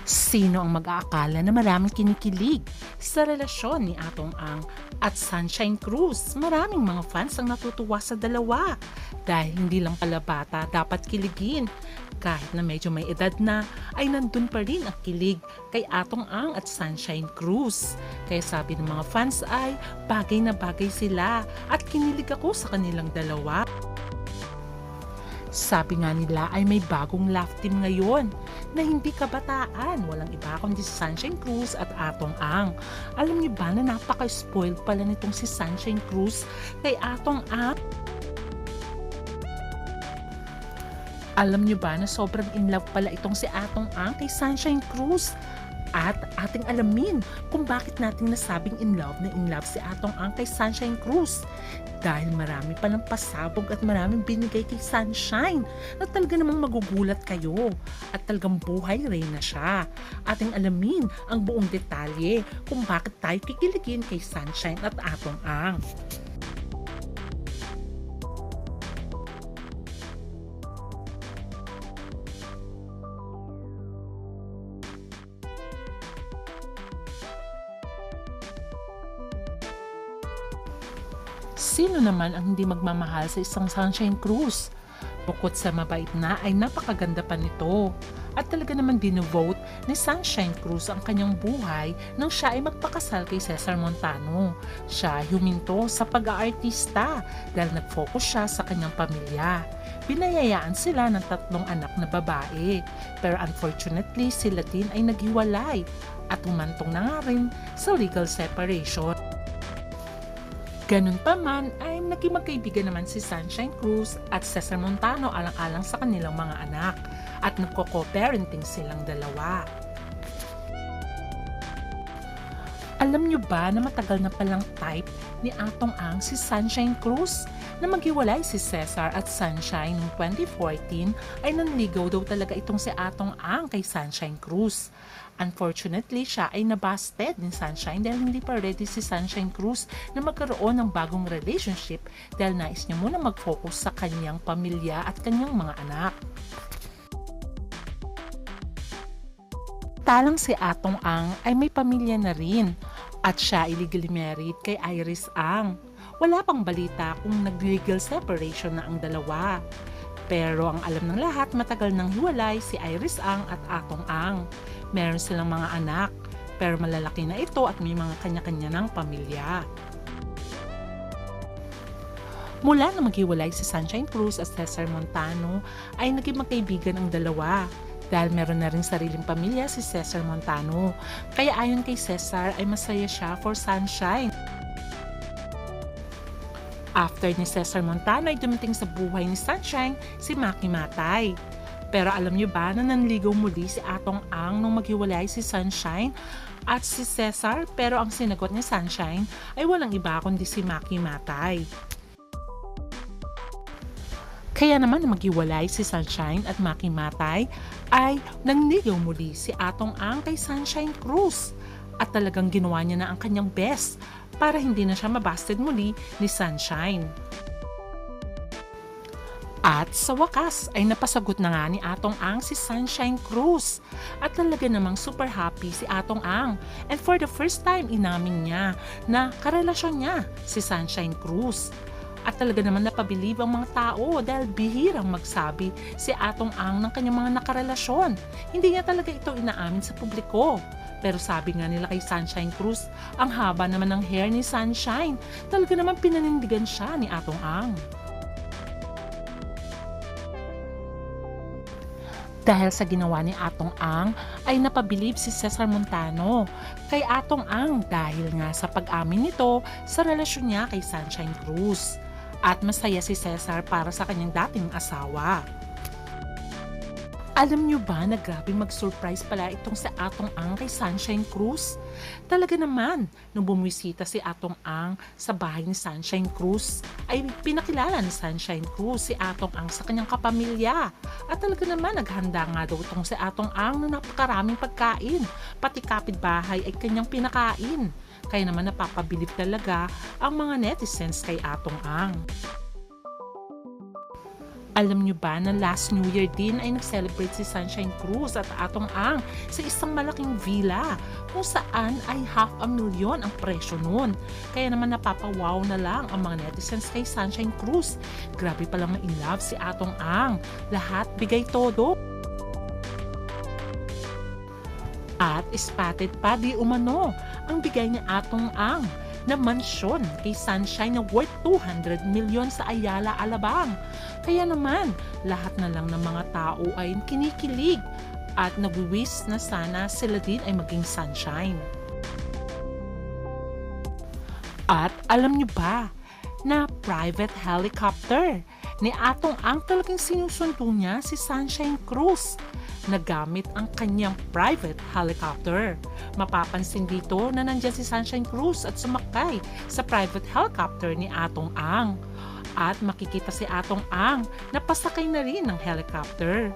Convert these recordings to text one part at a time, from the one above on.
Sino ang mag-aakala na maraming kinikilig sa relasyon ni Atong Ang at Sunshine Cruz? Maraming mga fans ang natutuwa sa dalawa dahil hindi lang pala bata dapat kiligin. Kahit na medyo may edad na, ay nandun pa rin ang kilig kay Atong Ang at Sunshine Cruz. Kaya sabi ng mga fans ay bagay na bagay sila at kinilig ako sa kanilang dalawa. Sabi nga nila ay may bagong love team ngayon na hindi kabataan. Walang iba kundi si Sunshine Cruz at Atong Ang. Alam niyo ba na napaka-spoiled pala nitong si Sunshine Cruz kay Atong Ang? Alam niyo ba na sobrang in love pala itong si Atong Ang kay Sunshine Cruz? At ating alamin kung bakit natin nasabing in love si Atong Ang kay Sunshine Cruz. Dahil marami palang pasabog at maraming binigay kay Sunshine na talaga namang magugulat kayo. At talagang buhay rin na siya. Ating alamin ang buong detalye kung bakit tayo kikiligin kay Sunshine at Atong Ang. Sino naman ang hindi magmamahal sa isang Sunshine Cruz? Bukod sa mabait na ay napakaganda pa nito. At talaga naman dinovote ni Sunshine Cruz ang kanyang buhay nang siya ay magpakasal kay Cesar Montano. Siya ay huminto sa pag-aartista dahil nag-focus siya sa kanyang pamilya. Binayayaan sila ng 3 anak na babae. Pero unfortunately sila din ay naghiwalay at humantong na nga rin sa legal separation. Ganun pa man ay naging magkaibigan naman si Sunshine Cruz at Cesar Montano alang-alang sa kanilang mga anak at nagko-co-parenting silang dalawa. Alam nyo ba na matagal na palang type ni Atong Ang si Sunshine Cruz? Na maghiwalay si Cesar at Sunshine noong 2014 ay nanligaw daw talaga itong si Atong Ang kay Sunshine Cruz. Unfortunately, siya ay nabasted ni Sunshine dahil hindi pa ready si Sunshine Cruz na magkaroon ng bagong relationship dahil nais niya muna mag-focus sa kanyang pamilya at kanyang mga anak. Talang si Atong Ang ay may pamilya na rin at siya ay legally married kay Iris Ang. Wala pang balita kung nag-legal separation na ang dalawa. Pero ang alam ng lahat, matagal nang hiwalay si Iris Ang at Atong Ang. Meron silang mga anak, pero malalaki na ito at may mga kanya-kanya ng pamilya. Mula na maghiwalay si Sunshine Cruz at Cesar Montano, ay naging magkaibigan ang dalawa. Dahil meron na rin sariling pamilya si Cesar Montano. Kaya ayon kay Cesar ay masaya siya for Sunshine. After ni Cesar Montano ay dumating sa buhay ni Sunshine si Maki Matay. Pero alam niyo ba na nanligaw muli si Atong Ang nung maghiwalay si Sunshine at si Cesar, pero ang sinagot ni Sunshine ay walang iba kundi si Maki Matay. Kaya naman na maghiwalay si Sunshine at Maki Matay ay nanligaw muli si Atong Ang kay Sunshine Cruz at talagang ginawa niya na ang kanyang best para hindi na siya mabasted muli ni Sunshine. At sa wakas ay napasagot na nga ni Atong Ang si Sunshine Cruz at talaga namang super happy si Atong Ang, and for the first time inamin niya na karelasyon niya si Sunshine Cruz. At talaga naman napabilib ang mga tao dahil bihirang magsabi si Atong Ang ng kanyang mga nakarelasyon. Hindi niya talaga ito inaamin sa publiko. Pero sabi nga nila kay Sunshine Cruz, ang haba naman ng hair ni Sunshine. Talaga naman pinanindigan siya ni Atong Ang. Dahil sa ginawa ni Atong Ang ay napabilib si Cesar Montano kay Atong Ang dahil nga sa pag-amin nito sa relasyon niya kay Sunshine Cruz. At masaya si Cesar para sa kanyang dating asawa. Alam niyo ba na grabe mag-surprise pala itong si Atong Ang kay Sunshine Cruz? Talaga naman, nung bumisita si Atong Ang sa bahay ni Sunshine Cruz, ay pinakilala ni Sunshine Cruz si Atong Ang sa kanyang kapamilya. At talaga naman, naghanda nga daw itong si Atong Ang na napakaraming pagkain, pati kapitbahay ay kanyang pinakain. Kaya naman napapabilib talaga ang mga netizens kay Atong Ang. Alam nyo ba na last New Year din ay nag-celebrate si Sunshine Cruz at Atong Ang sa isang malaking villa kung saan ay 500,000 ang presyo nun. Kaya naman napapawaw na lang ang mga netizens kay Sunshine Cruz. Grabe palang ma-inlove si Atong Ang. Lahat bigay todo. At spotted pa di umano ang bigay ni Atong Ang na mansyon kay Sunshine na worth 200 million sa Ayala, Alabang. Kaya naman, lahat na lang ng mga tao ay kinikilig at nagwi-wish na sana sila din ay maging Sunshine. At alam nyo ba na private helicopter ni Atong Ang talagang sinusundo niya si Sunshine Cruz na gamit ang kanyang private helicopter. Mapapansin dito na nandyan si Sunshine Cruz at sumakay sa private helicopter ni Atong Ang. At makikita si Atong Ang na pasakay na rin ng helicopter.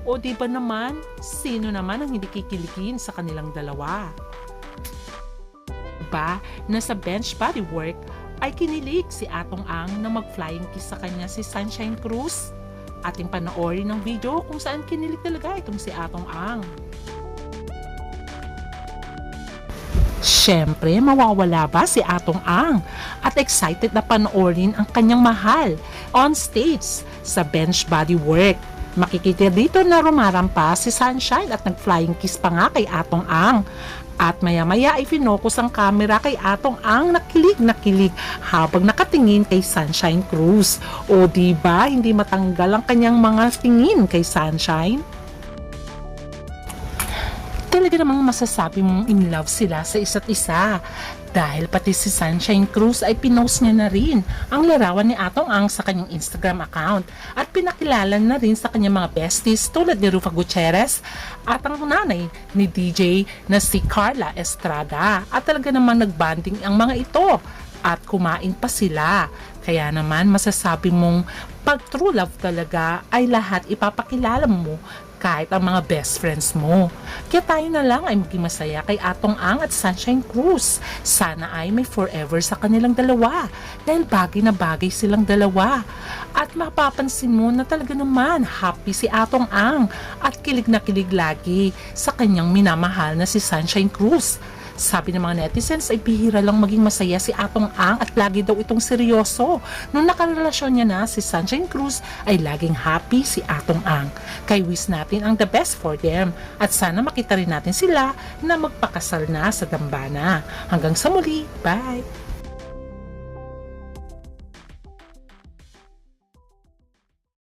O di ba naman, sino naman ang hindi kikiligin sa kanilang dalawa? Ba na sa bench bodywork ay kinilig si Atong Ang na mag-flying kiss sa kanya si Sunshine Cruz? Ating panoorin ng video kung saan kinilig talaga itong si Atong Ang. Siyempre, mawawala ba si Atong Ang? At excited na panoorin ang kanyang mahal on stage sa bench bodywork. Makikita dito na rumarampa si Sunshine at nag-flying kiss pa nga kay Atong Ang. At maya-maya ay finokus ang camera kay Atong Ang na kilig habang nakatingin kay Sunshine Cruz. O diba, hindi matanggal ang kanyang mga tingin kay Sunshine? Talaga namang masasabi mong in love sila sa isa't isa. Dahil pati si Sunshine Cruz ay pinost niya na rin ang larawan ni Atong Ang sa kanyang Instagram account at pinakilala na rin sa kanyang mga besties tulad ni Rufa Gutierrez at ang nanay ni DJ na si Carla Estrada. At talaga naman nagbanding ang mga ito at kumain pa sila. Kaya naman masasabi mong pag true love talaga ay lahat ipapakilala mo kahit ang mga best friends mo. Kaya tayo na lang ay maging masaya kay Atong Ang at Sunshine Cruz. Sana ay may forever sa kanilang dalawa dahil bagay na bagay silang dalawa. At mapapansin mo na talaga naman happy si Atong Ang at kilig na kilig lagi sa kanyang minamahal na si Sunshine Cruz. Sabi ng mga netizens ay bihira lang maging masaya si Atong Ang at lagi daw itong seryoso. Nung nakarelasyon niya na si Sunshine Cruz ay laging happy si Atong Ang. Kaya wish natin ang the best for them at sana makita rin natin sila na magpakasal na sa dambana. Hanggang sa muli, bye!